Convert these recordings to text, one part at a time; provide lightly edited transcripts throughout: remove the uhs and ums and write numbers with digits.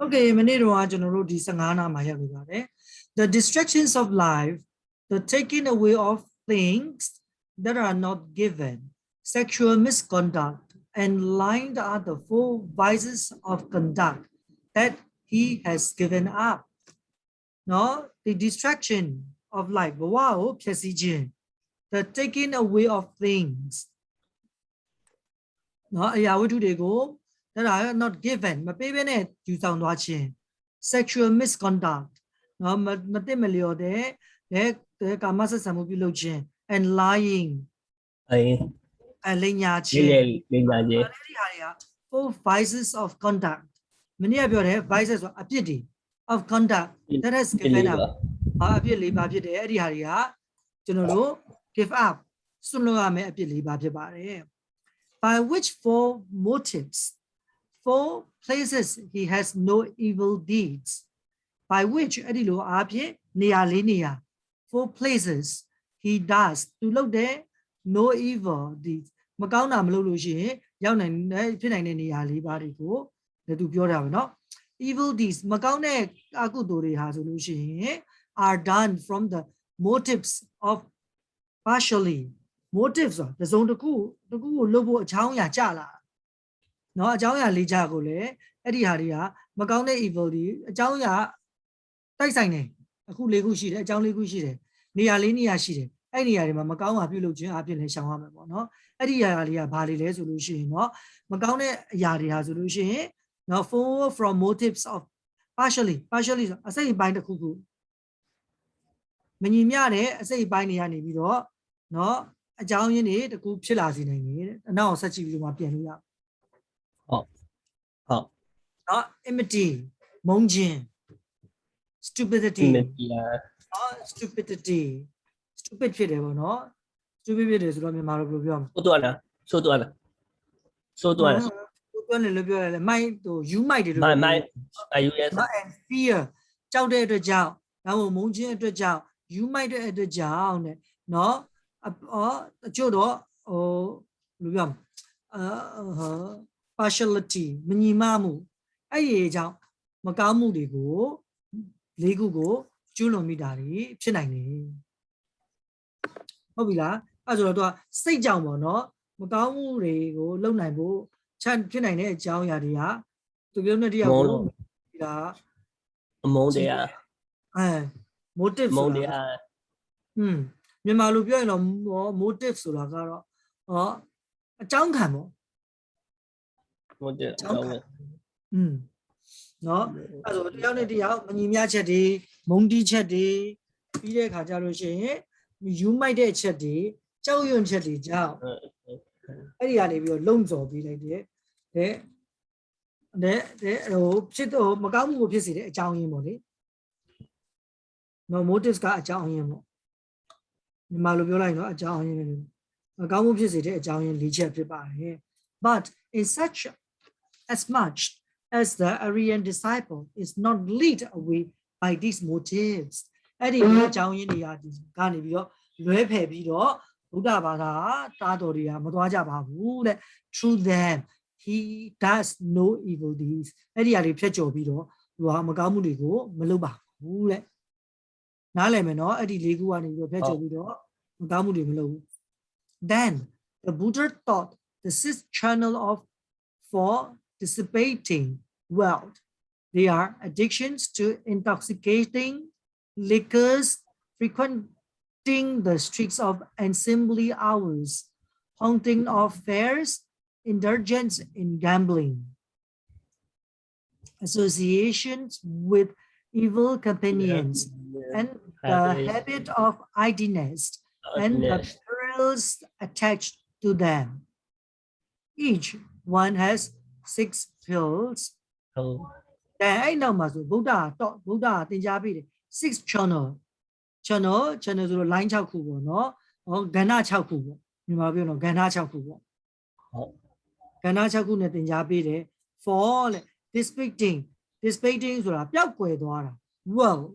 Okay, many general the distractions of life, the taking away of things that are not given, sexual misconduct, and lying are the four vices of conduct that he has given up. No, the distraction of life, wow, the taking away of things. No, that are not given, but baby net you sound watching sexual misconduct. No, the Kamasa Samubilogin and lying and Linyachin. Four vices of conduct. Many of your vices of ability of conduct that has given up. Give up. By which four motives, four places he has no evil deeds. By which four places he does to look there no evil deeds. မကောင်းတာမလုပ်လို့ရှိရင်ရောက်နိုင်ဖြစ်နိုင်တဲ့နေရာလေးပါတွေကိုသူပြောတာပဲเนาะ evil deeds မကောင်းတဲ့အကုသိုလ်တွေဟာဆိုလို့ရှိရင် are done from the motives of partially motives တစုံတစ်ခုကိုလုပ်ဖို့အကြောင်းအရာကြလာเนาะအကြောင်းအရာလေးကြကိုလည်းအဲ့ဒီဟာတွေကမကောင်းတဲ့ evil တွေအကြောင်းအရာတိုက်ဆိုင်တယ်အခု၄ခုရှိတယ်အကြောင်း၄ခုရှိတယ်နေရာ၄နေရာရှိတယ်အဲ့နေရာတွေမှာမကောင်းတာပြုလုပ်ခြင်းအပြင်လည်းရှောင်ရမှာပေါ့เนาะအဲ့ဒီအရာလေးကဘာတွေလဲဆိုလို့ရှိရင်เนาะမကောင်းတဲ့အရာတွေဟာဆိုလို့ရှိရင်เนาะ from motives of partially ဆိုအစိတ်အပိုင်းတစ်ခုခုမညီမျှတဲ့အစိတ်အပိုင်းတွေကနေပြီးတော့เนาะအကြောင်းရင်းတွေတကူဖြစ်လာစေနိုင်တယ်အနောက်ဆက်ကြည့်ပြီးတော့မှပြန်လို့ရဟုတ်เนาะ enmity မုန်းခြင်း stupidity stupidity stupid ဖြစ်တယ်ပေါ့နော် stupid ဖြစ်တယ်ဆိုတော့မြန်မာလိုပြောမှာဆိုတော့လားပြောတယ်လို့ပြောတယ်မိုက်ဟို you might တယ်လို့မိုက် and fear ကြောက်တဲ့အတွက်ကြောင့်ဒါမှမဟုတ်မုန်းခြင်းအတွက်ကြောင့် you might တဲ့အတွက်ကြောင့်တဲ့နော်အချို့တော့ဟိုဘယ်လိုပြောမလဲ partiality မညီမမှုအဲ့ဒီကြောင့်မကောင်းမှုတွေကို၄ခုကိုကျူးလွန်မိတာတွေဖြစ်နိုင်တယ်ဟုတ်ပြီလားအဲ့ဆိုတော့သူကစိတ်ကြောင့်ပေါ့နော်မကောင်းမှုတွေကိုလုံနိုင်ဖို့ချမ်းဖြစ်နိုင်တဲ့အကြောင်းအရာတွေကသူပြောတဲ့တရားကိုဒါအမုန်းတရားmotive ဆိုတာမြန်မာလိုပြောရင်တော့ motive ဆိုတာကတော့အကြောင်းခံပေါ့ motive အကြောင်းခံနော်အဲ့ဆိုတယောက်နဲ့တယောက်မညီမျှချက်တွေမုန်းတီးချက်တွေပြီးတဲ့အခါကျလို့ရှိရင်ယူမိုက်တဲ့ချက်တွေကြောက်ရွံ့ချက်တွေကြောင့်အဲ့ဒီကနေပြီးတော့လုံစော်ပေးလိုက်တယ်ဟိုဖြစ်တော့မကောင်းမှုကိုဖြစ်စေတဲ့အကြောင်းရင်းပေါ့လေနော် motives ကအကြောင်းရင်းပေါ့မြန်မာလိုပြောလိုက်နော်အကြောင်းရင်းမကောင်းမှုဖြစ်စေတဲ့အကြောင်းရင်း၄ချက်ဖြစ်ပါတယ် but in such as much as the Aryan disciple is not led away by these motives အဲ့ဒီအကြောင်းရင်းတွေကနေပြီးတော့လွဲဖယ်ပြီးတော့ဗုဒ္ဓဘာသာတာတော်တွေကမသွားကြပါဘူးတဲ့ through them he does no evil deeds အဲ့ဒီအရာတွေဖြတ်ကျော်ပြီးတော့သူကမကောင်းမှုတွေကိုမလုပ်ပါဘူးတဲ့နားလည်မယ်နော်အဲ့ဒီ၄ခုကနေပြီးတော့ဖြတ်ကျော်ပြီးတော့မကောင်းမှုတွေမလုပ်ဘူး then the Buddha taught the sixth channel of for dissipating wealth they are addictions to intoxicating liquors frequenting the streets of assembly hours haunting of fairs indulgence in gambling associations with evil companions and the habit of idleness and the perils attached to them each one has 6 pills အဲ့နောက်မှာဆိုဗုဒ္ဓသင်ကြားပေးတယ်6 channel ဆိုတော့ line 6ခုပေါ့နော်ကဏ္ဍ6ခုပေါ့မြန်မာပြောတော့ကဏ္ဍ6ခုပေါ့ဟုတ်ကဏ္ဍ6ခုနဲ့သင်ကြားပေးတယ် for လေ dissipating ဆိုတာပျောက်ကွယ်သွားတာ world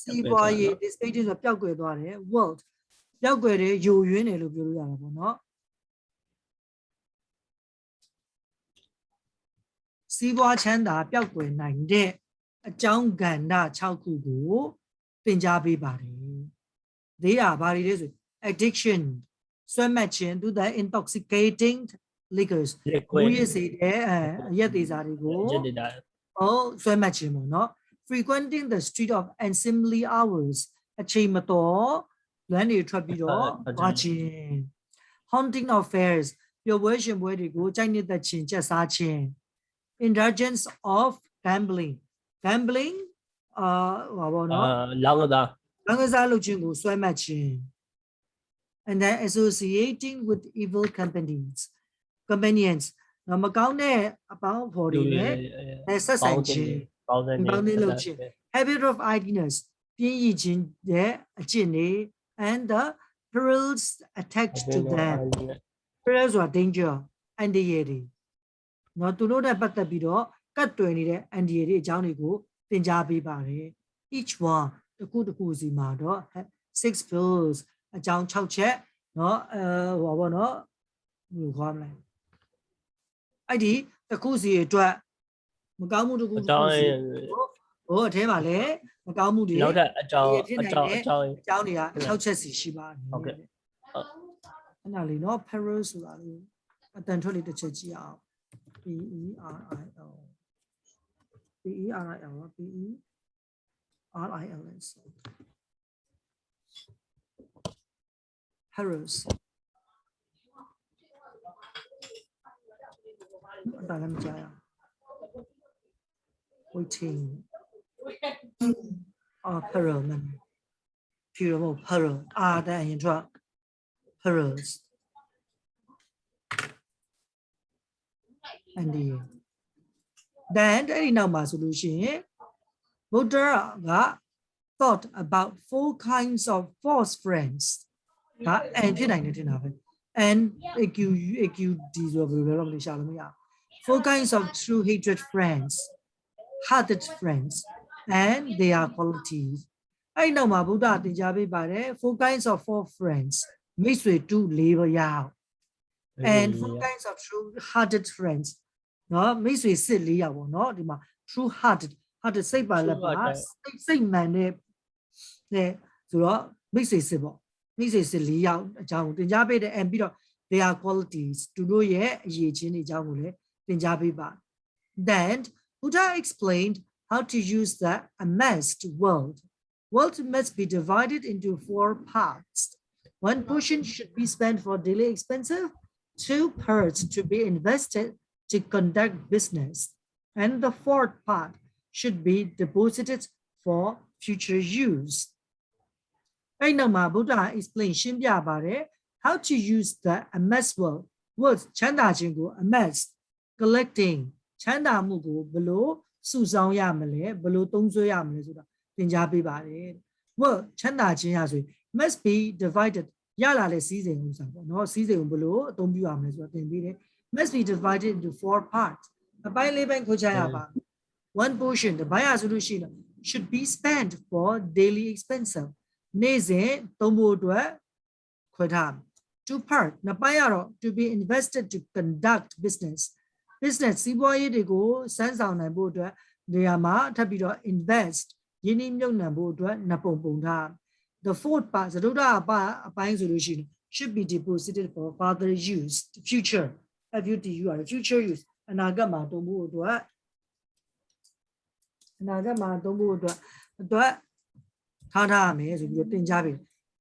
စီးပွားရေး dissipating ဆိုတာပျောက်ကွယ်သွားတယ် world ပျောက်ကွယ်တယ်ယိုယွင်းတယ်လို့ပြောလို့ရတာပေါ့နော် စီးပွားချမ်းသာပျောက်ကွယ်နိုင်တဲ့အကြောင်းကဏ္ဍ6ခုကိုသင်ကြားပေးပါတယ် they are ဘာတွေလဲဆို addiction ဆွဲမှတ်ခြင်း to the intoxicating liquors ကိုရစေတဲ့အရက်သေးစားတွေကိုဆွဲမှတ်ခြင်းပေါ့နော် frequenting the street of unseemly hours အချိန်မတော်လမ်းတွေထွက်ပြီးတော့သွားခြင်း haunting of fairs ပျော်ပွဲရှင်ပွဲတွေကိုကြိုက်နေတဲ့ခြင်းကျက်စားခြင်း indulgence of gambling ဘာပေါ့နော်လောင်းကစားလုပ်ခြင်းကိုဆွဲမှတ်ခြင်း and then associating with evil companions မကောင်းတဲ့အပေါင်းအဖော်တွေနဲ့ဆက်ဆိုင်ခြင်းပေါင်းသင်းလုပ်ခြင်း habit of idleness ပြင်းရည်ခြင်းရဲ့အကျင့်တွေ and the perils attached to them perils or danger အန္တရာယ်တွေနော်သူတို့နဲ့ပတ်သက်ပြီးတော့ကတ်တွယ်နေတဲ့အန္တရာယ်တွေအကြောင်းတွေကိုသင်ကြားပေးပါတယ် each one တစ်ခုစီမှာတော့ 6 pills အကြောင်း6ချက်เนาะဟောပါတော့ဘယ်လိုခေါ်မလဲအဲ့ဒီတစ်ခုစီအတွက်မကောင်းမှုတစ်ခုစီဟိုအထဲမှာလည်းမကောင်းမှုတွေနောက်တဲ့အကြောင်းတွေက6ချက်စီရှိပါတယ်ဟုတ်ကဲ့အဲ့ဒါလေးเนาะ perils ဆိုတာလေးအတန်ထွက်လေးတစ်ချက်ကြည့်အောင် peril perils ဒါလည်းမကြားရ waiting peril နဲ့ peril တဲ့အရင်ထွက် perils and then အဲ့ဒီနောက်မှာဆိုလို့ရှိရင် Buddha က thought about 4 kinds of false friends ဒါဖြစ်နိုင်တယ်ထင်တာပဲ and AQD ဆိုဘယ်လိုလဲတော့မရှာလို့မရ 4 kinds of true hatred friends hearted friends and their qualities အဲ့နောက်မှာဗုဒ္ဓသင်ကြားပေးပါတယ် 4 kinds of false friends မိတ်ဆွေတူ၄ပါးရအောင် and 4 kinds of true hearted friends နော်မိတ်ဆွေစစ်၄ယောက်ပေါ့နော်ဒီမှာ true hearted စိတ်ပါလက်ပါစိတ်မှန်တဲ့ဆိုတော့မိတ်ဆွေစစ်ပေါ့မိတ်ဆွေစစ်၄ယောက်အကြောင်းကိုသင်ကြားပေးတယ် and ပြီးတော့ their qualities သူတို့ရဲ့အရေးချင်းတွေအကြောင်းကိုလည်းသင်ကြားပေးပါ then Buddha explained how to use the amassed world must be divided into 4 parts. 1 portion should be spent for daily expenses, 2 parts to be invested to conduct business, and the 4th part should be deposited for future use. Right now, Buddha explained how to use the amassed world. Words chanda jingu amassed, collecting chanda mugu below susang yamale, below tongzo yamale suda. Well, chanda jinyasu must be divided. Yala le season no season below, don't be must be divided into 4 parts. A by living kochayaba. 1 portion, the buyer solution should be spent for daily expenses. Neze tombo dwa kwadam. 2 parts, the buyer to be invested to conduct business. Business, siboye de go, sense on a board, the ama tabido invest. The 4th part, the Ruda buying solution should be deposited for further use, future, FUTUR, future use. Anagama tombo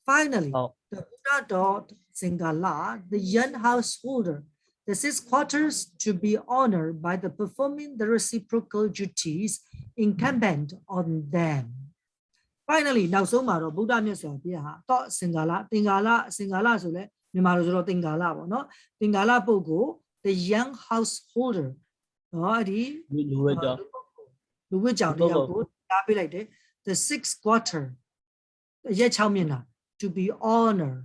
finally, the Buddha taught Singala, the young householder, the 6 quarters to be honored by the performing the reciprocal duties incumbent on them. Finally, now so maro Buddha myaswa piya ha to Singala so le Myanmar so Tingala po no Tingala pugo the young householder no adi lu wit jaw tayaw ko ta pai lai de the 6th quarter ရက်6မျက်နှာ to be honored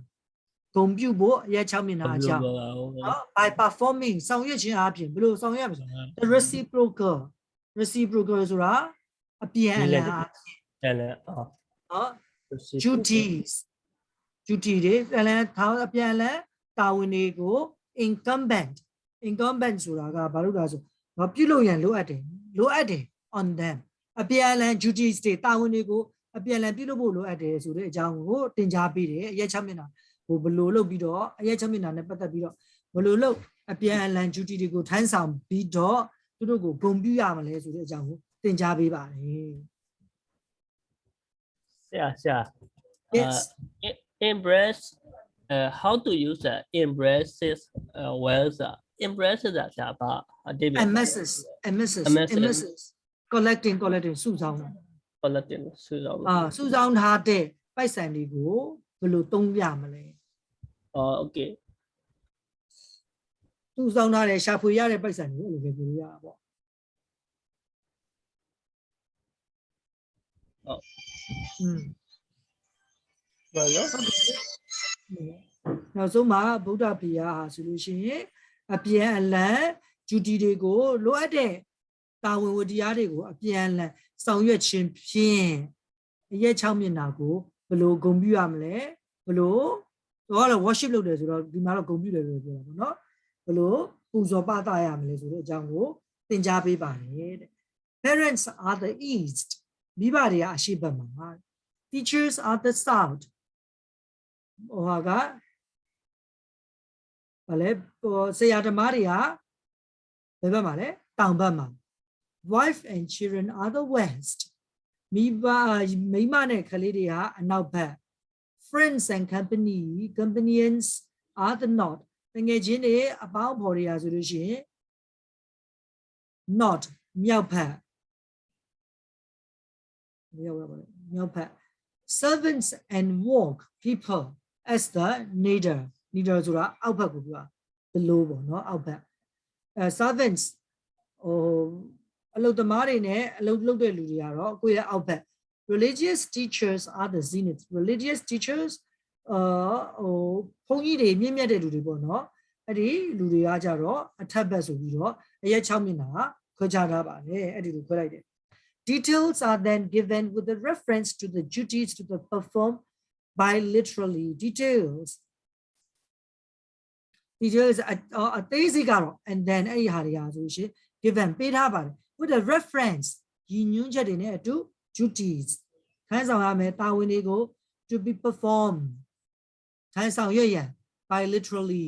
ဂုဏ်ပြုဖို့ရက်6မျက်နှာအကြောင်း by performing ဆောင်ရွက်ခြင်းအပြင်ဘယ်လိုဆောင်ရွက်ရမလဲ the reciprocal ဆိုတာအပြန်အလှန်အားဖြင့်duties တွေပြန်လဲအပြန်အလှန်တာဝန်တွေကို incumbent ဆိုတာကဘာလို့လဲဆို နော်ပြုလုပ်ရန်လိုအပ်တယ် on them အပြန်အလှန် duties တွေတာဝန်တွေကိုအပြန်အလှန်ပြုလုပ်ဖို့လိုအပ်တယ်ဆိုတဲ့အကြောင်းကိုတင်ကြားပေးတယ်အရက်6မျက်နှာဟိုဘလို့လုပ်ပြီးတော့အရက်6မျက်နှာနဲ့ပတ်သက်ပြီးတော့ဘလို့လုပ်အပြန်အလှန် duty တွေကိုထမ်းဆောင်ပြီးတော့သူတို့ကိုဂုဏ်ပြုရမလဲဆိုတဲ့အကြောင်းကိုတင်ကြားပေးပါတယ် Yeah. Yes. Embrace. How to use embraces words? Embraces ဆိုတာဘာအတိတ်ပဲ MSs collecting စုဆောင်းတာ collecting စုဆောင်း စုဆောင်းထားတဲ့ပိုက်ဆံတွေကိုဘယ်လိုသုံးပြမလဲ okay စုဆောင်းထားတဲ့ရှာဖွေရတဲ့ပိုက်ဆံတွေကိုအဲ့လိုပဲပြောရတာပေါ့ဘာလို့ နောက်ဆုံးမှာဗုဒ္ဓဘုရားဟာဆိုလို့ရှိရင်အပြန်အလှန် duty တွေကိုလိုအပ်တဲ့တာဝန်ဝတ္တရားတွေကိုအပြန်အလှန်ဆောင်ရွက်ခြင်းဖြင့်အရက်6မျက်နှာကိုဘယ်လိုဂုဏ်ပြုရမလဲဘယ်လိုတော့ worship လုပ်တယ်ဆိုတော့ဒီမှာတော့ဂုဏ်ပြုတယ်လို့ပြောတာပေါ့နော်ဘယ်လိုပူဇော်ပသရမလဲဆိုတဲ့အကြောင်းကိုသင်ကြားပေးပါတယ်တဲ့ Parents are the east မိဘတွေကအရှေ့ဘက်မှာ Teachers are the south ဟိုဟာကဘာလဲဆရာဓမ္မတွေကဘယ်ဘက်မှာလဲတောင်ဘက်မှာ Wife and children are the west မိမနဲ့ကလေးတွေဟာအနောက်ဘက် Friends and companions are the north တကယ်ချင်းတွေအပေါင်းဖော်တွေဟာဆိုလို့ရှိရင် north မြောက်ဘက် Servants and work people as the neither ဆိုတာအောက်ဘက်ကိုပြော below ပေါ့နော်အောက်ဘက်servants ဟိုအလုပ်သမားတွေနဲ့အလုပ်လုပ်တဲ့လူတွေကတော့ကိုယ့်ရဲ့အောက်ဘက် religious teachers are the zenith religious teachers ဟိုဘုန်းကြီးတွေမြင့်မြတ်တဲ့လူတွေပေါ့နော်အဲ့ဒီလူတွေကကြတော့အထက်ဘက်ဆိုပြီးတော့အရက်6မျက်နှာခွဲခြားထားပါတယ်အဲ့ဒီလိုခွဲလိုက်တယ် Details are then given with the reference to the duties to the perform bilaterally details အသေးစိတ်ကတော့ and then အဲ့ဒီဟာတွေဟာဆိုရှင် given ပေးထားပါတယ် with the reference ရည်ညွှန်းချက်တွေနဲ့အတူ duties ထမ်းဆောင်ရမယ်တာဝန်တွေကို to be performed ထမ်းဆောင်ရရန် bilaterally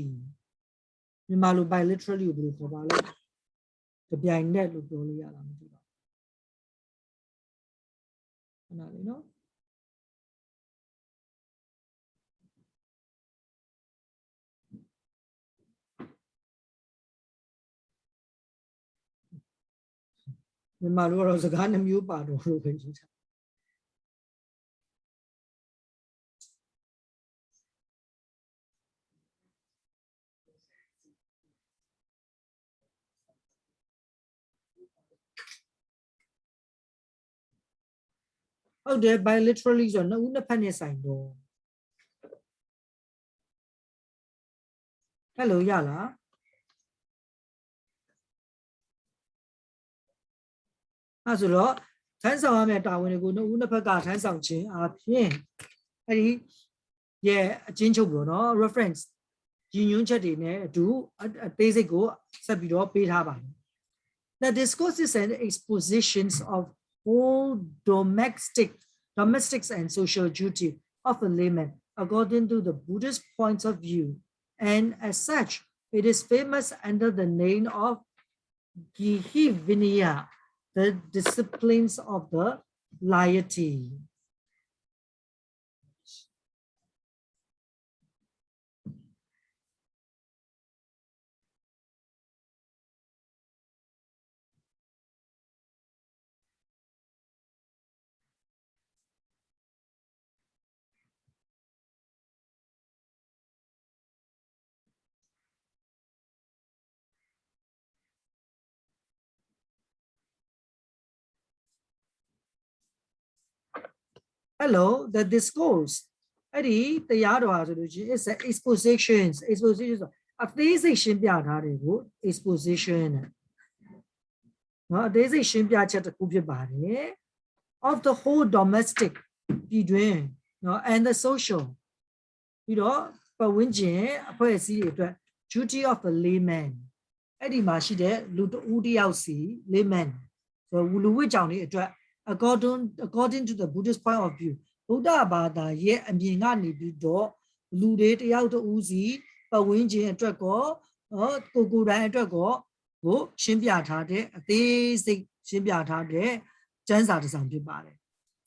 မြန်မာလို bilaterally ကိုဘယ်လိုခေါ်ပါလဲကြပြိုင်နဲ့လို့ပြောလို့ရတာမသိပါဘူးခဏလေးနော်မြန်မာလိုတော့စကားနှမျိုးပါတော့လို့ပဲယူထားဟုတ်တယ် bilaterally ဆိုတော့နှစ်ဦးနှစ်ဖက်နဲ့ဆိုင်တော့ဟယ်လိုရလားအဲဆိုတော့ထမ်းဆောင်ရမယ့်တာဝန်တွေကိုနှစ်ဦးနှစ်ဖက်ကထမ်းဆောင်ခြင်းအပြင်အဲ့ဒီရဲ့အချင်းချုပ်ပေါ့နော် reference ရည်ညွှန်းချက်တွေနဲ့အတူအသေးစိတ်ကိုဆက်ပြီးတော့ပေးထားပါတယ် The discourses and expositions of all domestics and social duty of a layman according to the Buddhist points of view and as such it is famous under the name of Gihi Vinaya the disciplines of the laity Hello, the discourse. အဲ့ဒီတရားတော်ဆိုလို့ရှိရင် is expositions အသေးစိတ်ရှင်းပြထားတယ်ကို exposition နော်အသေးစိတ်ရှင်းပြချက်တစ်ခုဖြစ်ပါတယ် of the whole domestic ပြည်တွင်းနော် and the social ပြီးတော့ပတ်ဝန်းကျင်အဖွဲ့အစည်းတွေအတွက် duty of a layman Eddie Mashide, Udi Ausi, layman. So Wuluwi Johnny, according to the Buddhist point of view, Buddha Bada, ye and being any do, Lude out Uzi, but Winji and Draco, Kukura and Draco, go, Shimbiatade, they say Shimbiatade, Jansa to some people.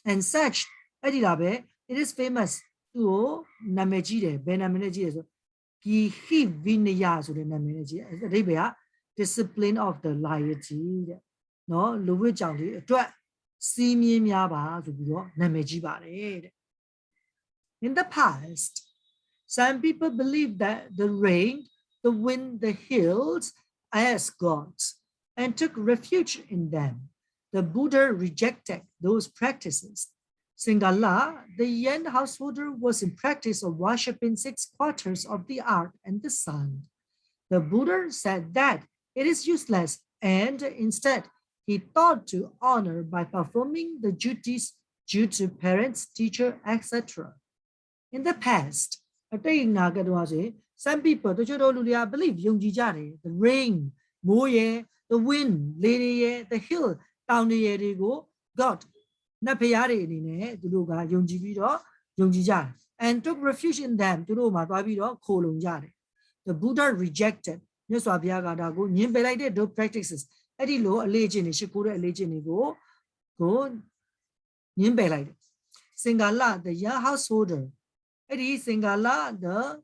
And such, Eddie Labe, it is famous to Namejide, Benameneji. He vinaya so the name discipline of the laity. No, Louis Johnny, Simi Miaba to be nameji. In the past, some people believe that the rain, the wind, the hills as gods and took refuge in them. The Buddha rejected those practices. Singala, the Yen householder, was in practice of worshipping 6 quarters of the earth and the sun. The Buddha said that it is useless, and instead he thought to honor by performing the duties due to parents, teacher, etc. In the past, some people believe the rain, the wind, the hill, God. And took refuge in them to the Buddha rejected those practices. Singala, the young householder. Singala, the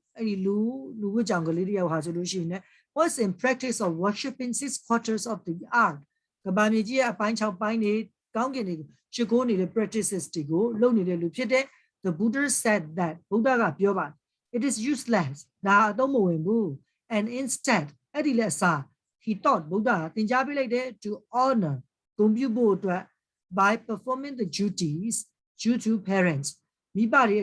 was in practice of worshipping 6 quarters of the earth. The practices to go, the Buddha said that it is useless, and instead, he thought Buddha to honor by performing the duties due to parents. Teachers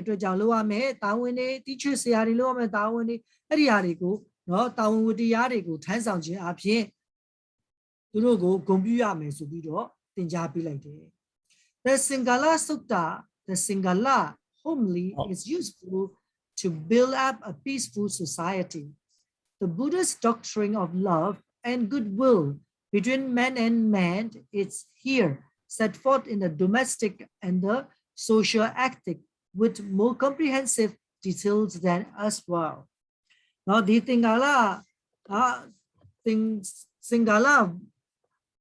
the Singala Sutta, the Singala homily is useful to build up a peaceful society. The Buddha's doctrine of love and goodwill between man and man is here set forth in the domestic and the social ethic with more comprehensive details than as well. Now, the Singala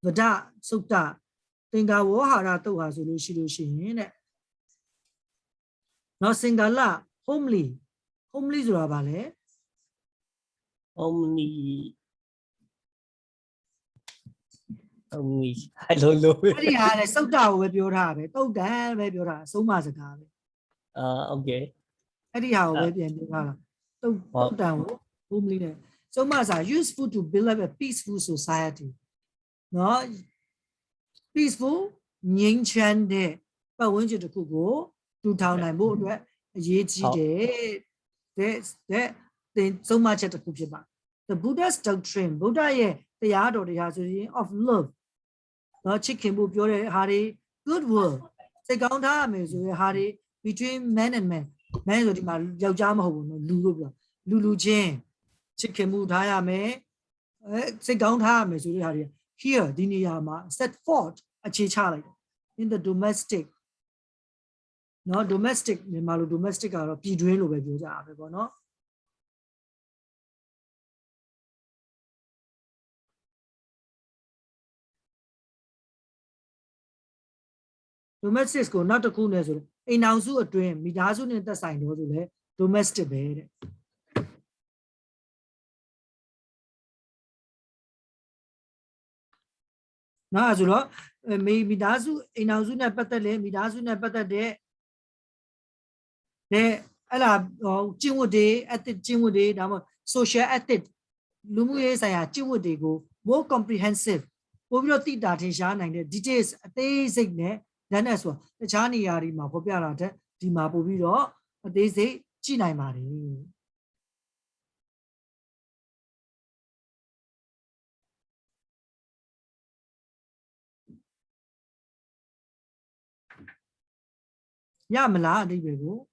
Vada Sutta. Tinga Wahara to has solution. No Singala, homely Zurabale. Only, I don't know. Very hard, so down with your habit. Oh, damn, maybe you're so much a car. Okay. Anyhow, maybe and so down, homely. So much are useful to build up a peaceful society. No. Peaceful, Ning Chen de, but when you go to town and boat, ye then so much at the Kupiba. The Buddha's doctrine, Buddha ye, the yard or the hazard of love. No chicken book your Hari, good word. Second time is Hari between man and man. Man of the Yajama, Lulu Jane, chicken boot Hayame, second time is Hari. Here, Diniyama set forth a chichali in the domestic. No domestic, Malu domestic or Pidwin over no. Domestic school, not a coolness. A Nauzu a dream, Midazun in the sign of the domestic bed. Nazula, maybe Dazu in Azuna Patale, Midazuna Patade. There, Ella, Jimwood at the Jimwood, social ethic, Lumu Saya, Jimwood go, more comprehensive. Overall, that is and the details, they say, then as well, the Chani Yarima, Popiarata, Dima Bobiro, they say, China Mari. Yamala, they will go.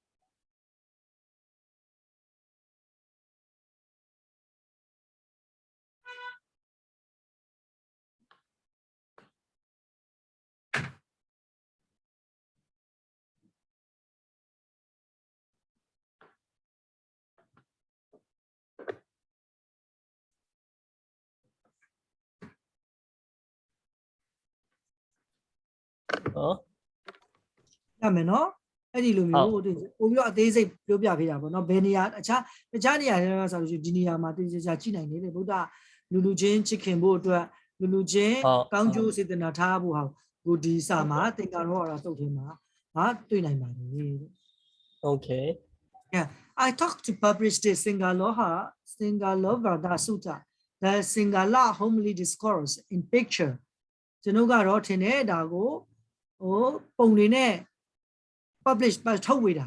哦 ရမယ်နော်အဲ့ဒီလိုမျိုးပို့ပြီးတော့အသေးစိတ်ပြောပြပေးတာပေါ့နော်ဘယ်နေရာအခြားနေရာတွေဆိုလို့ရှိရင်ဒီနေရာမှာတည်ကြကြကြည့်နိုင်တယ်လေဗုဒ္ဓလူချင်းချစ်ခင်ဖို့အတွက်လူချင်းကောင်းကျိုးစေတနာထားဖို့ဟာကိုဒီစာမှာသင်္ကာရောရာသုတ်ထင်းမှာတွေ့နိုင်ပါတယ် Okay. Yeah, I talked to publish the Singalovada Sutta, the Singala homely discourse in picture. ကျွန်တော်ကတော့ထင်တယ်ဒါကိုပုံနေနဲ့ publish ထုတ်ဝေတာ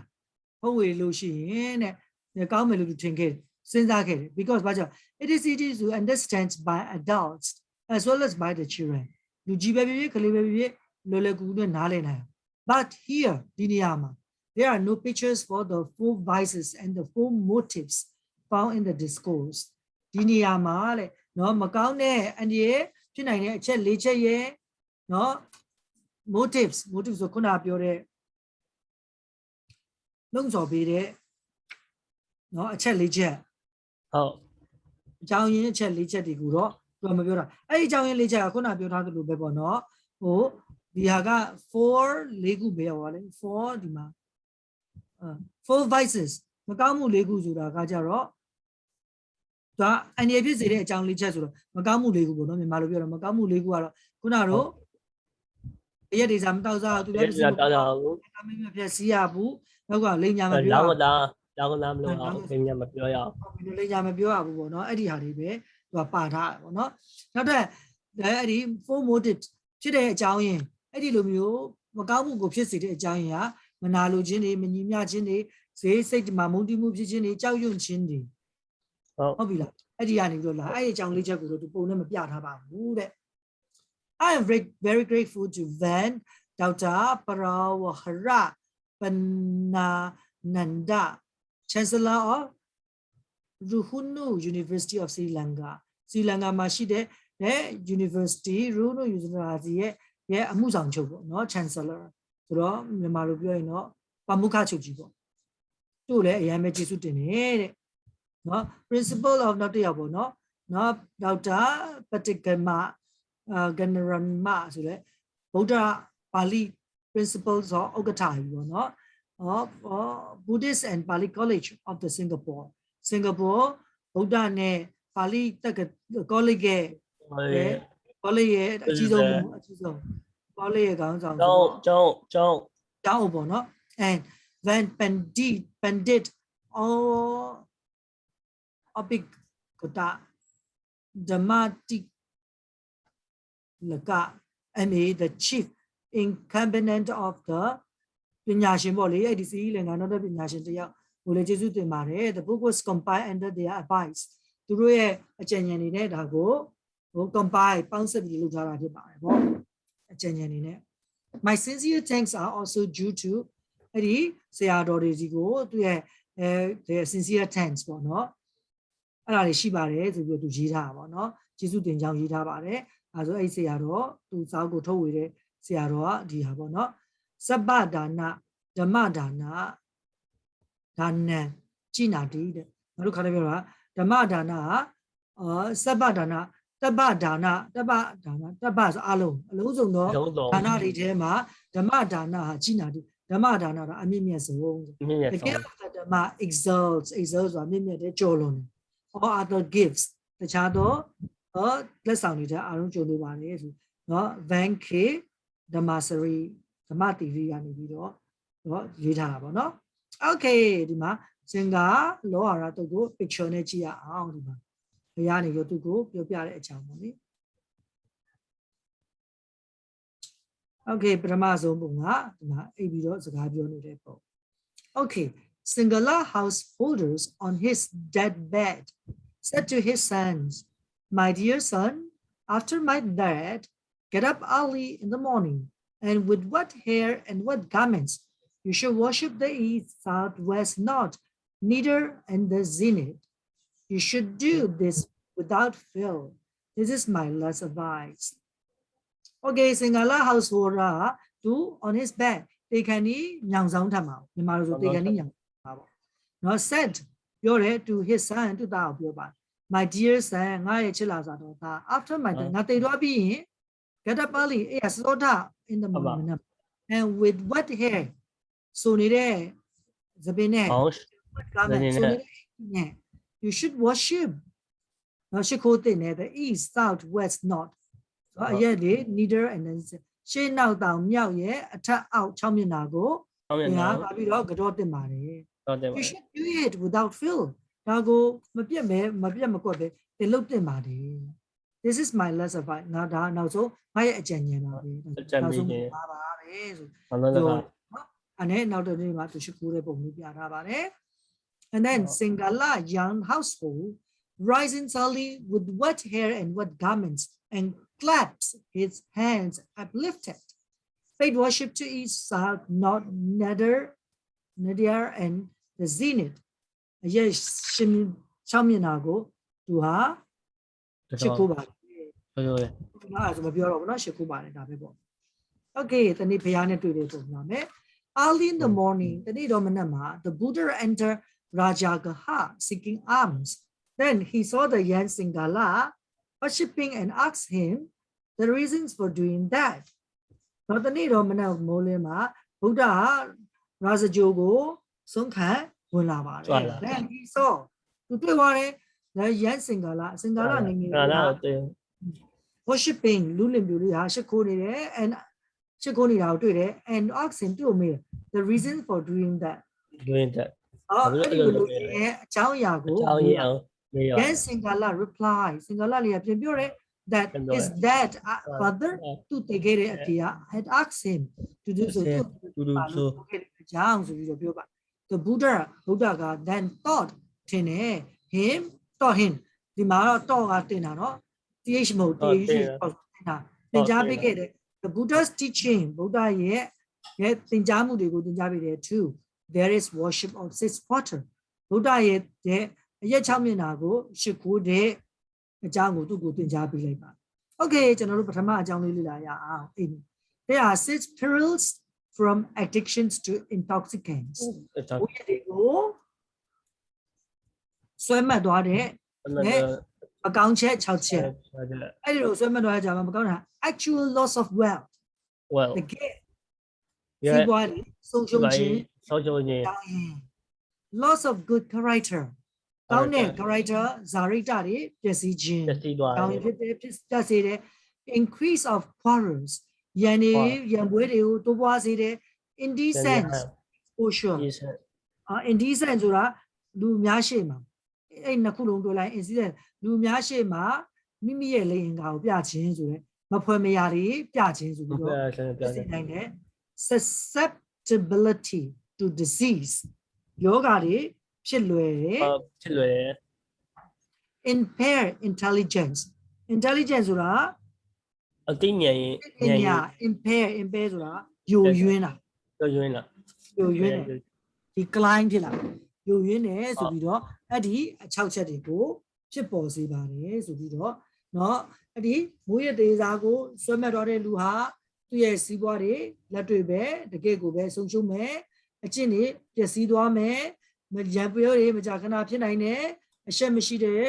ထုတ်ဝေလို့ရှိရင်တဲ့ကောင်းမယ်လို့သူထင်ခဲ့စဉ်းစားခဲ့တယ် because ဘာကြောင့် it is easy to understand by adults as well as by the children လူကြီးပဲဖြစ်ဖြစ်ကလေးပဲဖြစ်ဖြစ်လွယ်လွယ်ကူကူနဲ့နားလည်နိုင် but here ဒီနေရာမှာthere are no pictures for the four vices and the four motives found in the discourse ဒီနေရာမှာလေနော်မကောင်းတဲ့အန္တရာယ်ဖြစ်နိုင်တဲ့အချက်၄ချက်ရဲ့နော် motives ဆိုခုနပြောတဲ့လုံစော်ပေးတဲ့နော်အချက်၄ချက်ဟုတ်အကြောင်းရင်းအချက်၄ချက်တွေကိုတော့သူကမပြောတာအဲ့ဒီအကြောင်းရင်း၄ချက်ကခုနပြောထားသလိုပဲပေါ့နော်ဒီဟာက4 ခုပဲရောလေ4ဒီမှာ4 vices မကောင်းမှု၄ခုဆိုတာကကြတော့ဒါအန္တရာယ်ဖြစ်စေတဲ့အကြောင်း၄ချက်ဆိုတော့မကောင်းမှု၄ခုပေါ့နော်မြန်မာလိုပြောတော့မကောင်းမှု၄ခုကတော့ခုနတော့ရက်ဒေသမတောက်စားသူလည်းမပြည့်စည်ရဘူးနောက်ကလိမ်ညာမပြောလောင်းမလို့အောင်လိမ်ညာမပြောရအောင်လိမ်ညာမပြောရဘူးပေါ့နော်အဲ့ဒီဟာတွေပဲသူကပါထားတယ်ပေါ့နော်နောက်ထပ်အဲ့ဒီ four motives ဖြစ်တဲ့အကြောင်းရင်းအဲ့ဒီလိုမျိုးမကောင်းမှုကိုဖြစ်စေတဲ့အကြောင်းရင်းဟာမနာလိုခြင်းတွေမညီမျှခြင်းတွေဈေးစိတ်မှာမုန်းတီးမှုဖြစ်ခြင်းတွေကြောက်ရွံ့ခြင်းတွေဟုတ်ပြီလားအဲ့ဒီကနေပြီးတော့လာအဲ့ဒီအကြောင်း၄ချက်ကိုတော့သူပုံနဲ့မပြထားပါဘူးတဲ့ I am very grateful to Van Dr. Parawahara Panananda, Chancellor of Ruhunu University of Sri Lanka. Sri Lanka မှာရှိတဲ့ University Ruhunu University ရဲ့အမှုဆောင်ချုပ်ပေါ့နော် Chancellor ဆိုတော့မြန်မာလိုပြောရင်တော့ပါမုခချုပ်ကြီးပေါ့သူ့လည်းအရင်ပဲကျေးဇူးတင်တယ်တဲ့နော် Principal of နောက်တစ်ယောက်ပေါ့နော် Dr. Patigama Ganarama ဆိုတဲ့ဗုဒ္ဓပါဠိ principles ဆိုဥက္ကဋ္ဌကြီးပေါ့နော်Buddhist and Pali College of the Singapore ဗုဒ္ဓနဲ့ပါဠိတက္ကသိုလ်ရဲ့အကြီးဆုံးကောလိပ်ရဲ့ခေါင်းဆောင်ကျောင်းပေါ့နော် and when Pandit Abhigata Dhammatik Laka MA the chief incumbent of the ပညာရှင်ပေါ့လေအဲ့ဒီစီလင်္ကာနောက်တဲ့ပညာရှင်တယောက်ကိုလည်းကျေးဇူးတင်ပါတယ် the book was compiled under their advice သူတို့ရဲ့အကြံဉာဏ်တွေနဲ့ဒါကိုcompile ပေါင်းစပ်ပြီးလုပ်ထားတာဖြစ်ပါတယ်ပေါ့အကြံဉာဏ်တွေနဲ့ my sincere thanks are also due to အဲ့ဒီဆရာတော်တွေကြီးကိုသူရဲ့their sincere thanks ပေါ့နော်အဲ့ဒါတွေရှိပါတယ်ဆိုပြီးသူရေးထားတာပေါ့နော်ကျေးဇူးတင်ကြောင်းရေးထားပါတယ်အဲဆိုအဲ့ဆရာတော်သူစာအုပ်ကိုထုတ်ဝေတဲ့ဆရာတော်ကဒီဟာပေါ့နော်စပ္ပဒါနဓမ္မဒါနဒါနံကြည်နာတိတဲ့ငါတို့ခါလေးပြောတာဓမ္မဒါနဟာစပ္ပဒါနတပ္ပဒါနတပ္ပဆိုအလုံးစုံသောဒါနတွေထဲမှာဓမ္မဒါနဟာကြည်နာတိဓမ္မဒါနကအမြင့်မြတ်ဆုံးတကယ်ဓမ္မ exalts ဆိုတာမြင့်မြတ်တဲ့ကြော်လွန်တယ် all other gifts တခြားသောလက်ဆောင်တွေတဲ့အလုံးကျုံလို့ပါတယ်ဆိုနော် Van K ဓမ္မစရီဓမ္မတီဗီကနေပြီးတော့ရေးထားတာပေါ့နော် okay ဒီမှာစင်္ကာလောဟာရတုတ်ကို picture နဲ့ကြည့်ရအောင်ဒီမှာဘုရားနေရောသူ့ကိုပြောပြတဲ့အကြောင်းပေါ့လေ okay ပထမဆုံးပုံကဒီမှာအိပ်ပြီးတော့စကားပြောနေတဲ့ပုံ okay Singala householders on his deathbed said to his sons, my dear son, after my death, get up early in the morning, and with what hair and what garments you shall worship the east, south, west, north, neither and the zenith. You should do this without fail. This is my last advice. Okay, Singala householder to on his bed. They can eat nyang zang tamao. They can eat nyang. Now said, you're to his son to thou my dear son, after my death, get up early, in the morning. and with wet hair ဆိုနေတဲ့သပင်နဲ့ ဘောင်း wet garment ဆိုနေတဲ့နဲ့ you should worship နော်ရှိခိုးတဲ့နဲ့ the east south west north အရက်လေ neither and then ရှေးနောက်တောင်မြောက်ရဲ့အထက်အောက်6မျက်နှာကို ဆောင်းမျ သ က် င် နှာ ဟာပြီးတော့ကြောတင်ပါတယ် တော့တယ်ပါ you should do it without fail ဒါကိုမပြတ်မကွက်ပဲသင်လုပ်တင်ပါတယ် this is my last advice ငါဒါနောက်ဆုံးငါရဲ့အကြံဉာဏ်ပါပဲနောက်ဆုံးပါပါတယ်ဆို ဘာလို့လဲ ပြောအနေနောက်တစ်နေ့မှာသူရှိခိုးတဲ့ပုံလေးပြထားပါတယ် and then Singala young household rising early with wet hair and wet garments and claps his hands uplifted paid worship to east south north nadir and the zenith yes 6မျက်နှာကိုသူဟာရှိခိုးပါတယ် ပြောရဲ အဲ့ဒါဆိုမပြောတော့ဘူးเนาะရှိခိုးပါတယ်ဒါပဲပေါ့ okay တနေ့ဖရားနဲ့တွေ့တဲ့ပုံပါမယ် early in the morning တနေ့တော့မနက်မှာ the Buddha entered Rajagaha seeking alms then he saw the young Singala worshiping and asked him the reasons for doing that တော့တနေ့တော့မနက်မိုးလင်းမှာဗုဒ္ဓဟာရာဇဂျိုကိုဆုံးခံဝင်လာပါတယ် then he saw သူတွေ့သွားတယ် the young Singala နေငယ် ဒါတော့တယ် worshiping လူလင်ပြူလေးဟာရှိခိုးနေတယ် and ရှိခိုးနေတာကိုတွေ့တယ် and asking သူ့မေး the reason for doing that doing that အဲ့ဒီလိုရဲ့အကြောင်းအရာကို အကြောင်းရင်းအောင်မေးရ yes Singala reply Singala လေးကပြန်ပြောတယ် that is that father သူတကယ်တဲ့အတီး had asked him to do so တူတူဆို အကြောင်းဆိုပြီးတော့ပြောပါ the Buddha က then thought ထင်တယ် him ဒီမှာတော့ကတင်တာနော် th မဟုတ် th တာသင်ကြားပေးခဲ့တယ် the Buddha's teaching ဗုဒ္ဓရဲ့သင်ကြားမှုတွေကိုသင်ကြားပေးတယ် too there is worship of six quarter ဗုဒ္ဓရဲ့အရက်6မျက်နှာကိုရှိခိုးတဲ့အကြောင်းကိုသူ့ကိုသင်ကြားပေးလိုက်ပါ okay ကျွန်တော်တို့ပထမအကြောင်းလေးလေ့လာရအောင် there are six perils from addictions to intoxicants ဘုရားတွေကိုဆွဲမှတ်သွားတဲ့အကောင်းချက်6ချက်အဲ့ဒီလိုဆွဲမှတ်သွားကြမှာမကောင်းတာ actual loss of wealth well တကယ်စီးပွားရေးဆုံးရှုံးခြင်း ဆုံးရှုံးခြင်း loss of good character ကောင်းတဲ့ character ဇာရိတတွေပျက်စီးခြင်း ပျက်စီးသွားတယ် ကောင်းဖြစ်တက်စေတယ် increase of quarrels ရန်ပွဲတွေကိုတိုးပွားစေတယ် indecent exposure indecent ဆိုတာလူများရှေ့မှာအဲ့နှစ်ခုလုံးတွေ့လိုက် incident လူများရှေ့မှာမိမိရဲ့လိင်အင်္ဂါကိုပြခြင်းဆိုရယ်မဖွယ်မရာတွေပြခြင်းဆိုပြီးတော့သိနိုင်တယ် susceptibility to disease ယောဂတွေဖြစ်လွယ်တယ် impair intelligence ဆိုတာ အသိဉာဏ်ရင် impair ဆိုတာယိုယွင်းတာ ယွင်းလား ယိုယွင်းတယ် decline ဖြစ်လာယိုယွင်းတယ်ဆိုပြီးတော့အဲ့ဒီအ6ချက်တွေကိုဖြစ်ပေါ်စေပါတယ်ဆိုပြီးတော့เนาะအဲ့ဒီမိုးရသေးစားကိုဆွဲမှတ်တော့တဲ့လူဟာသူ့ရဲ့စီးပွားတွေလက်တွေပဲတကယ့်ကိုပဲဆုံးရှုံးမယ်အကျင့်တွေပျက်စီးသွားမယ်ရံပြောတွေမကြာခဏဖြစ်နိုင်တယ်အရှက်မရှိတဲ့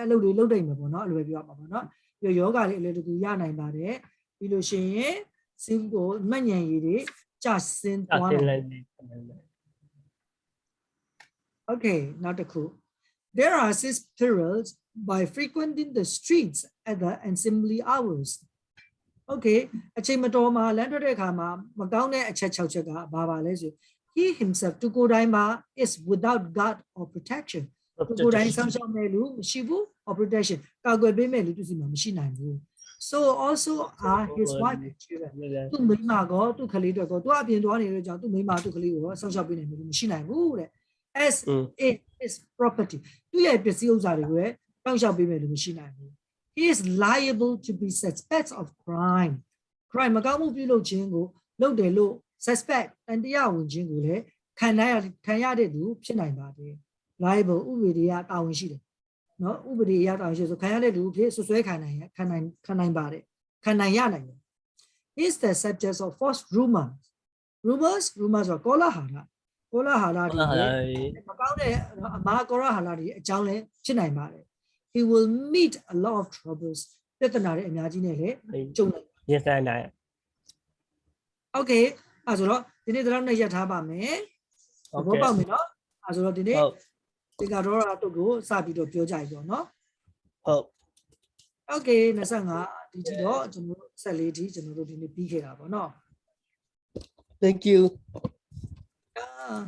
အလုပ်တွေလုပ်နိုင်မှာပေါ့เนาะအလွယ်ပြောပါပေါ့เนาะပြီးယောဂတွေအလွယ်တကူရနိုင်ပါတယ်ပြီးလို့ရှိရင်စီးကိုမှတ်ဉာဏ်ရည်တွေကျဆင်းသွားတယ် Okay, not a coup. There are 6 perils by frequenting the streets at the unseemly hours. Okay, အချိန်မတော်မှာလမ်းထွက်တဲ့အခါမှာမကောင်းတဲ့အချက်6ချက်ကဘာပါလဲဆို he himself သူကိုယ်တိုင်မှာ is without guard or protection. သူကိုယ်တိုင်ဆောင်ရှောက်မဲ့လူမရှိဘူး or protection ကာကွယ်ပေးမဲ့လူသူစီမှာမရှိနိုင်ဘူး So also are his wife and children. သူမိန်းမကောသူခလေးတော့ကောသူအပြင်သွားနေတဲ့ကြောင့်သူမိန်းမသူခလေးကိုဆောင်ရှောက်ပေးနိုင်မှုမရှိနိုင်ဘူးတဲ့ as it is property သူရဲ့ပစ္စည်းဥစ္စာတွေကိုလည်းတောင်းလျှောက်ပေးမယ်လို့မရှိနိုင်ဘူး he is liable to be suspect of crime မကောင်းမှုပြုလုပ်ခြင်းကိုလုပ်တယ်လို့ suspect တန်တရားဝင်ခြင်းကိုလည်းခံရတဲ့သူဖြစ်နိုင်ပါတယ် liable ဥပဒေရတာဝန်ရှိတယ်เนาะဥပဒေရတာဝန်ရှိဆိုခံရတဲ့လူဖြစ်ဆွဆွဲခံနိုင်ပါတယ်ခံနိုင်ရနိုင်တယ် is the subject of false rumors ဆိုကောလာဟာလတွေမကောင်းတဲ့အမားကောလာဟာလတွေအကြောင်းလည်းဖြစ်နိုင်ပါတယ် he will meet a lot of troubles ပြဿနာတွေအများကြီးနဲ့လည်းကြုံနိုင် ရင်ဆိုင်နိုင် Okay အဲ့ဆိုတော့ဒီနေ့တော့နဲ့ရထားပါမယ်သဘော Okay. ပေါက်ပြီနော်အဲ့ဆိုတော့ဒီနေ့ ဟုတ် ဒီကတော့တို့ကိုစပြီးတော့ပြောကြပြီပေါ့နော် ဟုတ် Okay 25ဒီကြည့်တော့ကျွန်တော်14ဒီကျွန်တော်တို့ဒီနေ့ပြီးခဲ့တာပေါ့နော် Thank you. Ah.